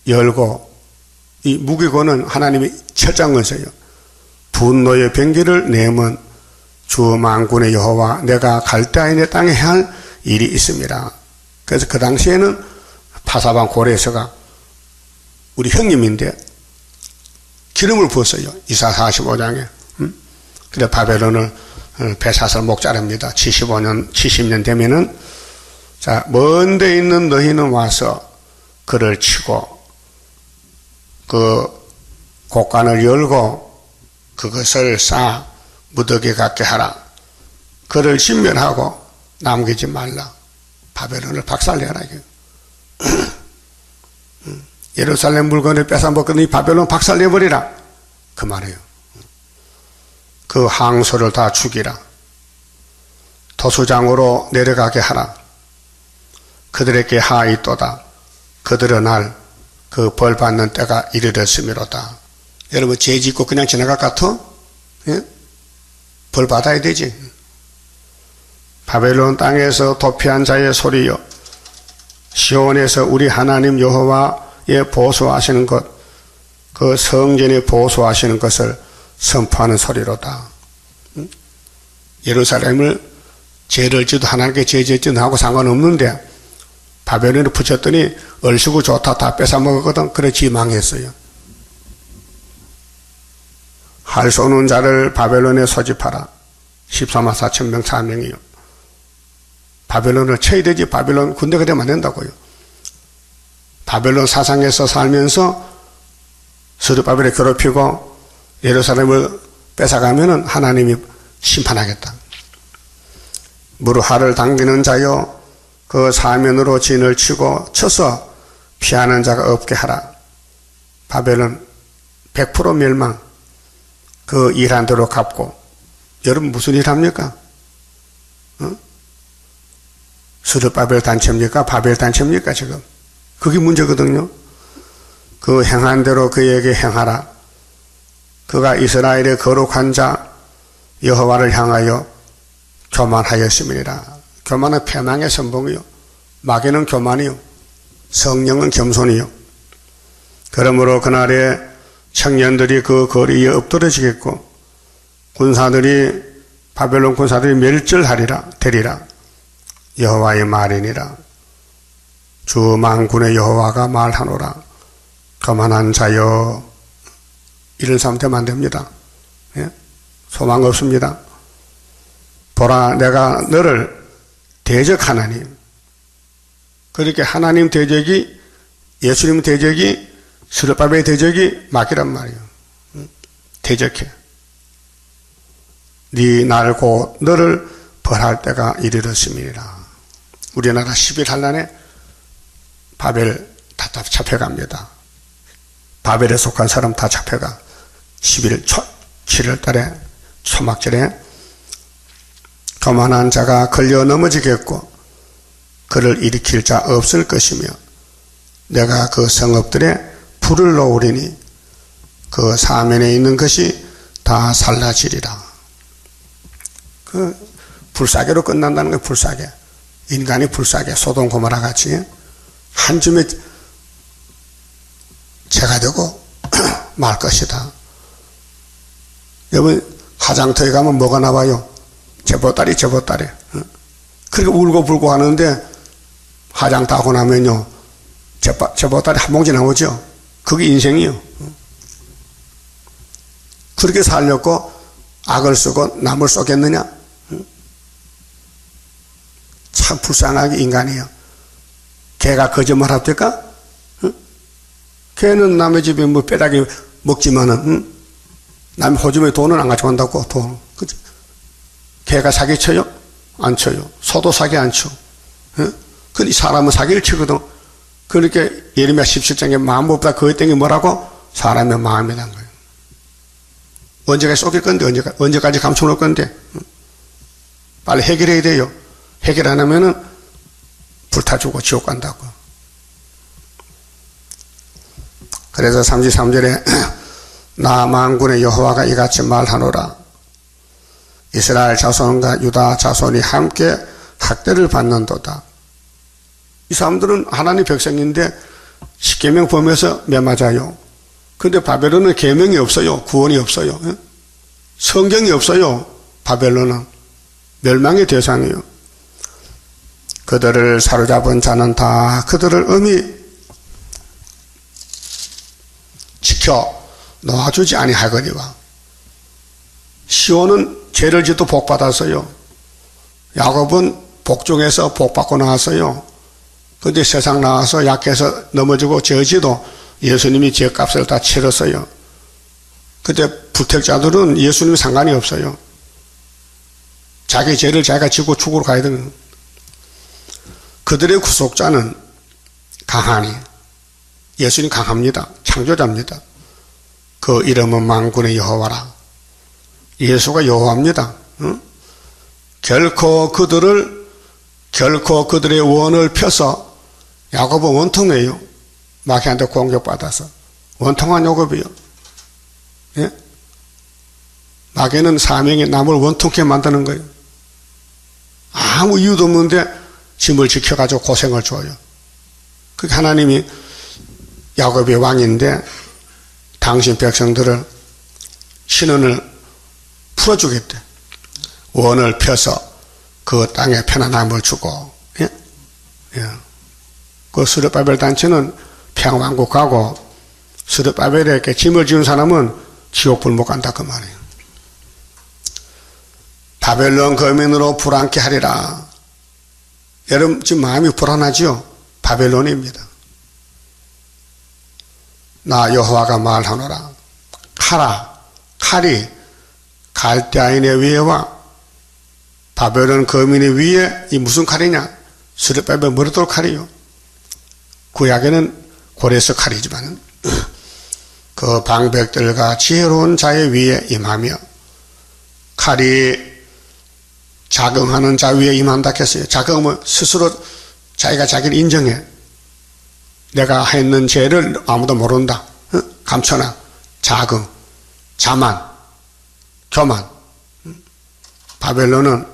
열고, 이 무기고는 하나님이 철장건세요. 분노의 병기를 내면 주 만군의 여호와 내가 갈대아인의 땅에 할 일이 있습니다. 그래서 그 당시에는 파사방 고레서가 우리 형님인데 기름을 부었어요. 이사 45장에. 그래 바벨론을 벨사살 목자랍니다. 70년 되면은 자, 먼 데 있는 너희는 와서 그를 치고 그 곡간을 열고 그것을 쌓아 무더기 갖게 하라. 그를 신면하고 남기지 말라. 바벨론을 박살내라. 예루살렘 물건을 뺏어먹거든 이 바벨론 박살내버리라. 그 말이에요. 그 항소를 다 죽이라. 도수장으로 내려가게 하라. 그들에게 하있도다. 그들은 날 그 벌 받는 때가 이르렀음이로다. 여러분 죄 짓고 그냥 지나갈 것 같아? 예? 벌 받아야 되지. 바벨론 땅에서 도피한 자의 소리여, 시온에서 우리 하나님 여호와의 보수하시는 것, 그 성전에 보수하시는 것을 선포하는 소리로다. 예루살렘을 죄를 지도 하나님께 죄 짓지도 하고 상관없는데 바벨론에 붙였더니 얼씨구 좋다 다 뺏어먹었거든. 그래 지 망했어요. 할 수 없는 자를 바벨론에 소집하라. 14만 4천 명 사명이요. 바벨론을 쳐야 되지. 바벨론 군대가 되면 안 된다고요. 바벨론 사상에서 살면서 스룹바벨을 괴롭히고 예루살렘을 뺏어가면은 하나님이 심판하겠다. 무르하를 당기는 자여, 그 사면으로 진을 치고 쳐서 피하는 자가 없게 하라. 바벨론 100% 멸망. 그 일한 대로 갚고. 여러분 무슨 일 합니까? 스룹바벨 단체입니까? 바벨 단체입니까? 지금 그게 문제거든요. 그 행한 대로 그에게 행하라. 그가 이스라엘의 거룩한 자 여호와를 향하여 교만하였음이니라. 교만은 패망의 선봉이요, 마귀는 교만이요, 성령은 겸손이요. 그러므로 그날에 청년들이 그 거리에 엎드러지겠고 군사들이, 바벨론 군사들이 멸절하리라. 되리라. 여호와의 말이니라. 주 만군의 여호와가 말하노라. 교만한 자여. 이런 사람 되면 안 됩니다. 예? 소망 없습니다. 보라, 내가 너를 대적하나니. 그렇게 하나님 대적이, 예수님 대적이, 스룹바벨 대적이 마귀란 말이에요. 대적해. 네 날 곧 너를 벌할 때가 이르렀음이니라. 우리나라 10일 한란에 바벨 다 잡혀갑니다. 바벨에 속한 사람 다 잡혀가. 11일 7월 달에 초막절에 교만한 자가 걸려 넘어지겠고 그를 일으킬 자 없을 것이며 내가 그 성읍들에 불을 놓으리니 그 사면에 있는 것이 다 살라지리라. 그 불사계로 끝난다는 거예요. 불사계. 인간이 불사계, 소돔 고모라 같이 한 줌에 죄가 되고 말 것이다. 여러분 화장터에 가면 뭐가 나와요? 제보따리. 그렇게 울고 불고 하는데 화장 다 하고 나면요 제보따리 한 봉지 나오죠. 그게 인생이요. 그렇게 살려고 악을 쓰고 남을 쏘겠느냐? 참 불쌍하게 인간이에요. 개가 거짓말 합니까? 개는 남의 집에 뭐 빼다기 먹지만은 남의 호주머니 돈은 안 가져간다고. 돈. 그치? 개가 사기 쳐요? 안 쳐요. 소도 사기 안 쳐. 근데 사람은 사기를 치거든. 그렇게 예레미야 17장에 마음보다 그것 때문에 뭐라고? 사람의 마음이란 거예요. 언제까지 쏘길 건데, 언제까지 감춰놓을 건데. 빨리 해결해야 돼요. 해결 안 하면은 불타주고 지옥 간다고. 그래서 33절에 나 만군의 여호와가 이같이 말하노라. 이스라엘 자손과 유다 자손이 함께 학대를 받는도다. 이 사람들은 하나님 백성인데 십계명 범해서 매맞아요. 그런데 바벨론은 계명이 없어요. 구원이 없어요. 성경이 없어요. 바벨론은 멸망의 대상이에요. 그들을 사로잡은 자는 다 그들을 엄히 지켜 놓아주지 아니하거니와. 시온은 죄를 짓도 복받았어요. 야곱은 복중에서 복받고 나왔어요. 그런데 세상 나와서 약해서 넘어지고 저지도 예수님이 죄값을 다 치렀어요. 그때 부택자들은 예수님이 상관이 없어요. 자기 죄를 자기가 지고 죽으러 가야 되는. 그들의 구속자는 강하니, 예수님 강합니다. 창조자입니다. 그 이름은 만군의 여호와라. 예수가 여호와입니다. 응? 결코 그들의 원을 펴서, 야곱은 원통이에요. 마귀한테 공격받아서 원통한 요겁이요. 예? 마귀는 사명이 남을 원통케 만드는 거예요. 아무 이유도 없는데 짐을 지켜가지고 고생을 줘요. 그게 하나님이 야곱의 왕인데 당신 백성들을 신원을 풀어주겠대. 원을 펴서 그 땅에 편안함을 주고, 예? 예. 그 스룹바벨 단체는 평왕국 가고, 스룹바벨에게 짐을 지은 사람은 지옥 불못 간다 그 말이에요. 바벨론 거민으로 불안케 하리라. 여러분 지금 마음이 불안하지요? 바벨론입니다. 나 여호와가 말하노라. 칼이 갈대아인의 위에와 바벨론 거민의 위에 이 무슨 칼이냐? 스룹바벨 머리돌 칼이요. 구약에는 고레스 칼이지만 그 방백들과 지혜로운 자의 위에 임하며 칼이 자긍하는 자 위에 임한다 했어요. 자긍은 스스로 자기가 자기를 인정해. 내가 했는 죄를 아무도 모른다. 감춰놔. 자긍, 자만, 교만. 바벨론은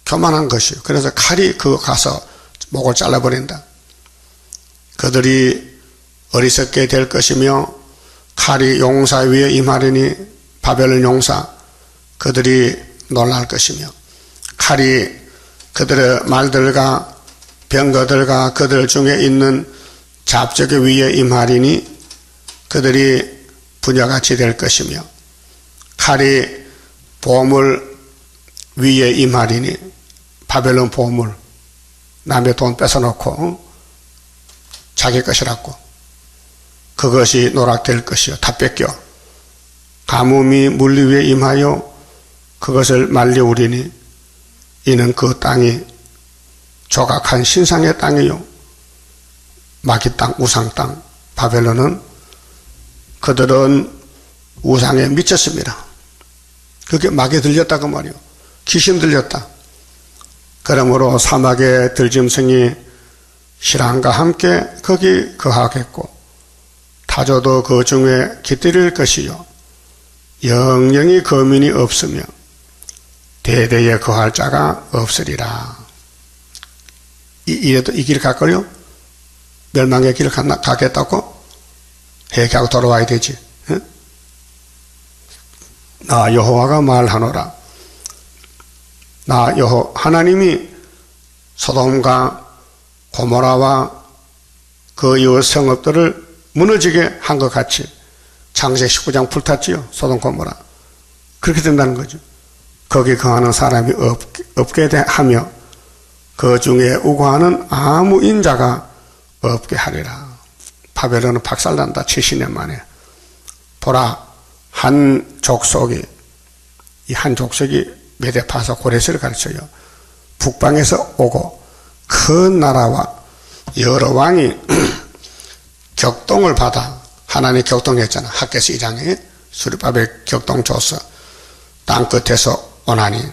교만한 것이요. 그래서 칼이 그거 가서 목을 잘라버린다. 그들이 어리석게 될 것이며 칼이 용사 위에 임하리니 바벨론 용사 그들이 놀랄 것이며 칼이 그들의 말들과 병거들과 그들 중에 있는 잡적의 위에 임하리니 그들이 부녀같이 될 것이며 칼이 보물 위에 임하리니 바벨론 보물 남의 돈 뺏어놓고 자기 것이라고 그것이 노락될 것이요 다 뺏겨 가뭄이 물리 위에 임하여 그것을 말려우리니 이는 그 땅이 조각한 신상의 땅이요 마귀 땅 우상 땅 바벨론은 그들은 우상에 미쳤습니다. 그게 마귀에 들렸다고 말이요 귀신 들렸다. 그러므로 사막의 들짐승이 실랑과 함께 거기 거하겠고 타조도 그 중에 깃들일 것이요 영영이 거민이 없으며 대대에 거할 자가 없으리라. 이래도 이 길 갈걸요? 멸망의 길을 가겠다고? 회개하고 돌아와야 되지. 응? 나 여호와가 말하노라. 나 하나님이 소돔과 고모라와 그 이후 성읍들을 무너지게 한 것 같이 창세기 19장 불탔지요. 소돔 고모라. 그렇게 된다는 거죠. 거기 거하는 사람이 없게 하며 그 중에 우고하는 아무 인자가 없게 하리라. 바벨론은 박살난다. 70년 만에. 보라 한 족속이 이 한 족속이 메데파서 고레스를 가르쳐요. 북방에서 오고 큰 나라와 여러 왕이 격동을 받아 하나님 격동했잖아. 학개서 1장에 수르바벨 격동 줬어. 땅끝에서 오나니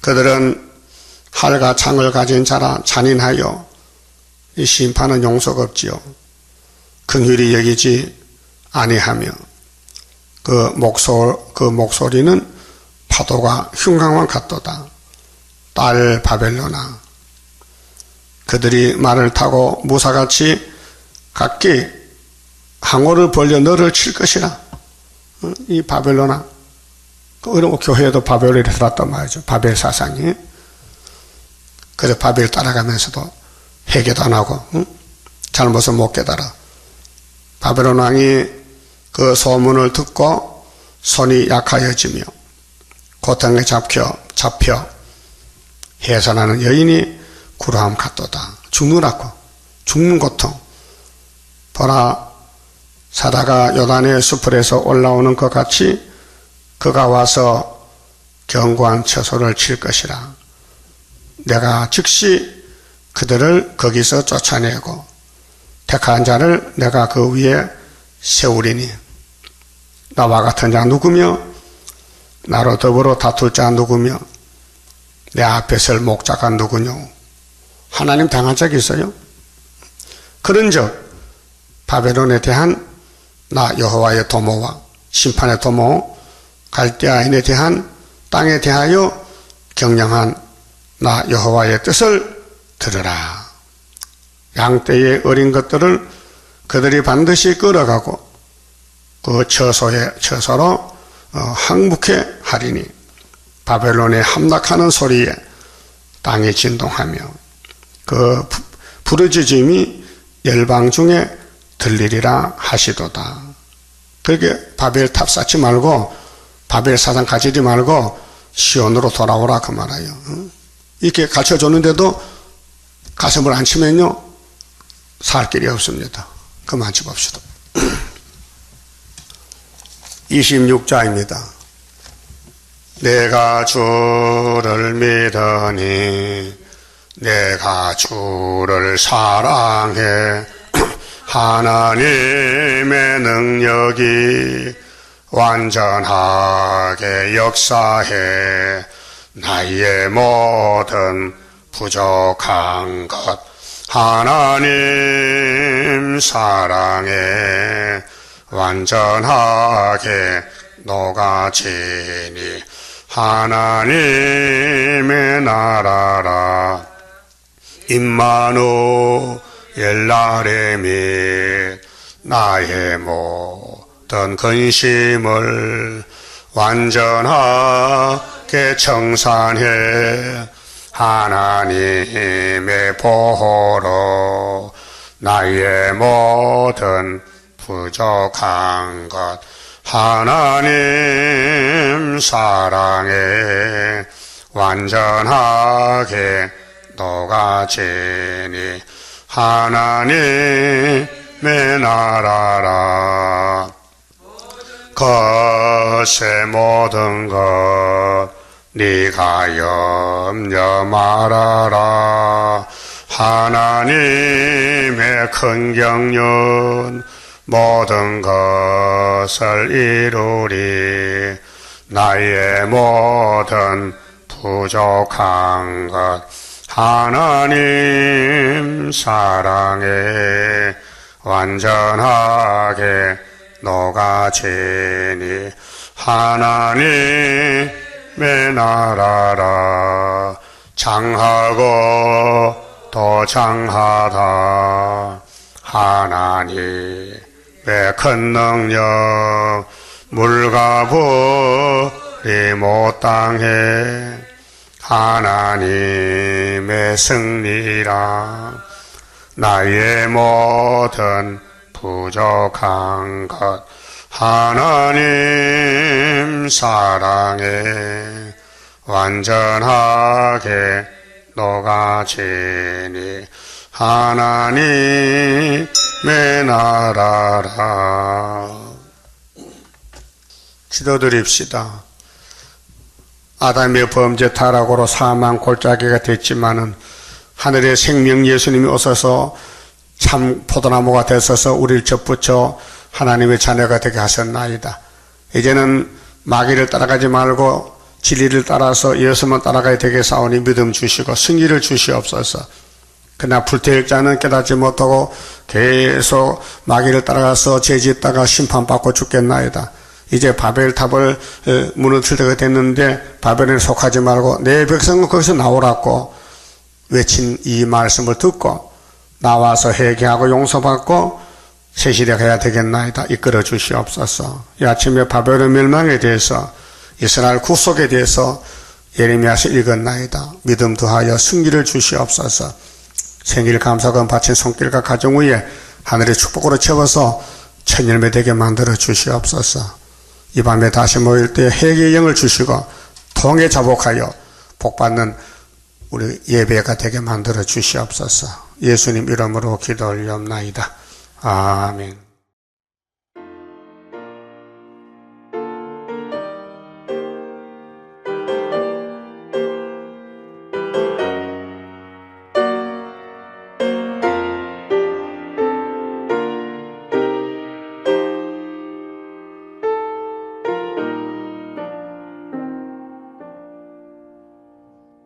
그들은 활과 창을 가진 자라 잔인하여 이 심판은 용서가 없지요. 긍휼히 여기지 아니하며 그 목소리는 파도가 흉강만 같도다. 딸 바벨로나 그들이 말을 타고 무사같이 각기 항오를 벌려 너를 칠 것이라. 이 바벨로나 그럼 교회에도 바벨이 들었단 말이죠. 바벨 사상이. 그래서 바벨 따라가면서도 회개도 안 하고 잘못을 못 깨달아. 바벨론 왕이 그 소문을 듣고 손이 약하여지며 고통에 잡혀 해산하는 여인이 구루함 같도다. 죽느라고 죽는 고통. 보라 사다가 요단의 수풀에서 올라오는 것 같이 그가 와서 견고한 처소를 칠 것이라. 내가 즉시 그들을 거기서 쫓아내고 택한 자를 내가 그 위에 세우리니 나와 같은 자 누구며 나로 더불어 다툴 자 누구며 내 앞에 설 목자가 누구뇨. 하나님 당한 적이 있어요? 그런즉 바벨론에 대한 나 여호와의 도모와 심판의 도모, 갈대아인에 대한 땅에 대하여 경영한 나 여호와의 뜻을 들으라. 양떼의 어린 것들을 그들이 반드시 끌어가고 그 처소로 항복해 하리니 바벨론에 함락하는 소리에 땅이 진동하며 그 부르짖음이 열방 중에 들리리라 하시도다. 그렇게 바벨 탑 쌓지 말고 바벨 사상 가지지 말고 시온으로 돌아오라 그 말이에요. 이렇게 가르쳐줬는데도 가슴을 안 치면요 살 길이 없습니다. 그만 집합시다. 26자입니다. 내가 주를 믿으니 내가 주를 사랑해 하나님의 능력이 완전하게 역사해 나의 모든 부족한 것 하나님 사랑에 완전하게 녹아지니 하나님의 나라라 임마누엘 나레 및 나의 모든 근심을 완전하게 청산해 하나님의 보호로 나의 모든 부족한 것 하나님 사랑에 완전하게 녹아지니 하나님의 나라라 것의 모든 것 네가 염려 말아라 하나님의 큰 경륜 모든 것을 이루리 나의 모든 부족한 것 하나님 사랑에 완전하게 녹아지니 하나님의 나라라 장하고 또 장하다 하나님의 큰 능력 물과 불이 못 당해 하나님의 승리라 나의 모든 부족한 것 하나님 사랑에 완전하게 녹아지니 하나님의 나라라. 기도드립시다. 아담의 범죄 타락으로 사망 골짜기가 됐지만은 하늘의 생명 예수님이 오셔서 참 포도나무가 되셔서 우리를 접붙여 하나님의 자녀가 되게 하셨나이다. 이제는 마귀를 따라가지 말고 진리를 따라서 예수만 따라가야 되게 사오니 믿음 주시고 승리를 주시옵소서. 그러나 불태울 자는 깨닫지 못하고 계속 마귀를 따라가서 죄짓다가 심판받고 죽겠나이다. 이제 바벨탑을 무너뜨릴 때가 됐는데 바벨에 속하지 말고 내 백성은 거기서 나오라고 외친 이 말씀을 듣고 나와서 회개하고 용서받고 새시대 가야 되겠나이다. 이끌어 주시옵소서. 이 아침에 바벨론 멸망에 대해서 이스라엘 구속에 대해서 예레미야서 읽었나이다. 믿음 더하여 승리를 주시옵소서. 생일 감사금 바친 손길과 가정 위에 하늘의 축복으로 채워서 천열매 되게 만들어 주시옵소서. 이 밤에 다시 모일 때 회개의 영을 주시고 통에 자복하여 복받는 우리 예배가 되게 만들어 주시옵소서. 예수님 이름으로 기도 올리옵나이다. 아멘.